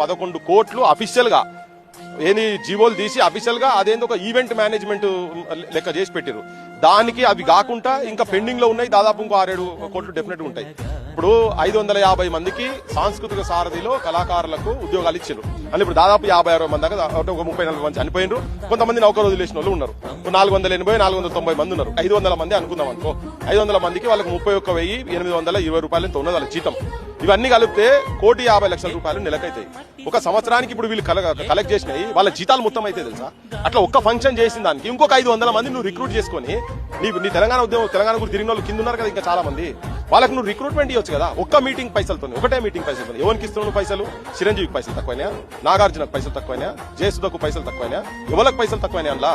11 కోట్లు అఫీషియల్ గా ఏని జీవోలు తీసి అఫీషియల్ గా అదేందో ఒక ఈవెంట్ మేనేజ్మెంట్ లెక్క చేసి పెట్టారు. దానికి అవి కాకుండా ఇంకా పెండింగ్ లో ఉన్నాయి దాదాపు ఇంకో 6-7 కోట్లు డెఫినెట్ ఉంటాయి. ఇప్పుడు 550 మందికి సాంస్కృతిక సారథిలో కళాకారులకు ఉద్యోగాలు ఇచ్చారు. అంటే ఇప్పుడు దాదాపు 50-60 మంది దాకా ఒక 30-40 మంది చనిపోయినారు. కొంతమంది నౌకరు వదిలేసిన వాళ్ళు ఉన్నారు. 480-490 మంది ఉన్నారు. 500 మంది అనుకుందాం అనుకో. 500 మందికి వాళ్ళకి 31,820 రూపాయలు ఎంత ఉన్నది వాళ్ళ జీతం. ఇవన్నీ కలిపితే 1,50,00,000 రూపాయలు నెలకైతాయి. ఒక సంవత్సరానికి ఇప్పుడు వీళ్ళు కలెక్ట్ చేసినాయి వాళ్ళ జీతాలు మొత్తం అయితే తెలుసా. అట్లా ఒక్క ఫంక్షన్ చేసిన దానికి ఇంకొక 500 మంది నువ్వు రిక్రూట్ చేసుకుని నీ తెలంగాణ ఉద్యమం తెలంగాణ గురించి తిరిగిన వాళ్ళు కింద ఉన్నారు కదా ఇంకా చాలా మంది, వాళ్ళకి నువ్వు రిక్రూట్మెంట్ ఇవ్వచ్చు కదా. ఒక్క మీటింగ్ పైసలతో ఒకటే మీటింగ్ పైసలతో ఎవరికి ఇస్తున్నావు పైసలు? చిరంజీవికి పైసలు తక్కువైనా, నాగార్జునకు పైసలు తక్కువైనా, జయసుధకు పైసలు తక్కువైనా, ఎవరికి పైసలు తక్కువైనా, అందులో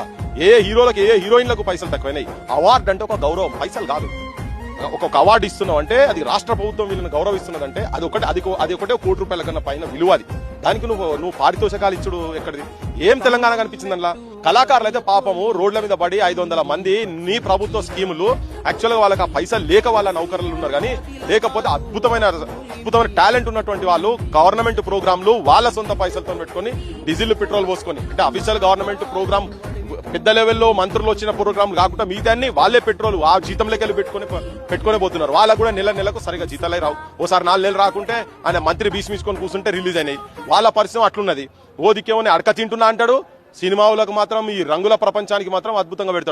ఏ హీరోలకు ఏ హీరోయిన్లకు పైసలు తక్కువైనాయి. అవార్డు అంటే ఒక గౌరవం, పైసలు కాదు. ఒక అవార్డు ఇస్తున్నావు అంటే అది రాష్ట్ర ప్రభుత్వం వీళ్ళని గౌరవిస్తున్నదంటే అది ఒకటే 1 కోటి రూపాయల కన్నా పైన విలువ. అది దానికి నువ్వు పారితోషకాలు ఇచ్చుడు ఎక్కడిది? ఏం తెలంగాణ కనిపించింది అందులో? కళాకారులు అయితే పాపము రోడ్ల మీద పడి 500 మంది నీ ప్రభుత్వ స్కీములు యాక్చువల్ గా వాళ్ళకి ఆ పైసలు లేక వాళ్ళ నౌకర్లు ఉన్నారు. కానీ లేకపోతే అద్భుతమైన టాలెంట్ ఉన్నటువంటి వాళ్ళు గవర్నమెంట్ ప్రోగ్రాంలు వాళ్ళ సొంత పైసలతో పెట్టుకుని డీజిల్ పెట్రోల్ పోసుకొని, అంటే అఫీషియల్ గవర్నమెంట్ ప్రోగ్రామ్ పెద్ద లెవెల్లో మంత్రులు వచ్చిన ప్రోగ్రాం కాకుండా మిగతాన్ని వాళ్ళే పెట్రోల్ ఆ జీతంలోకి పెట్టుకునే పోతున్నారు. వాళ్ళకు కూడా నెలకు సరిగా జీతాలే రావు. ఓసారి 4 నెలలు రాకుంటే ఆయన మంత్రి భీష్మించుకొని కూర్చుంటే రిలీజ్ అయినాయి. వాళ్ళ పరిస్థితి అట్లున్నది. ఓ దిక్కేమని అడక తింటున్నా అంటాడు, సినిమాలకు మాత్రం ఈ రంగుల ప్రపంచానికి మాత్రం అద్భుతంగా పెడతాడు.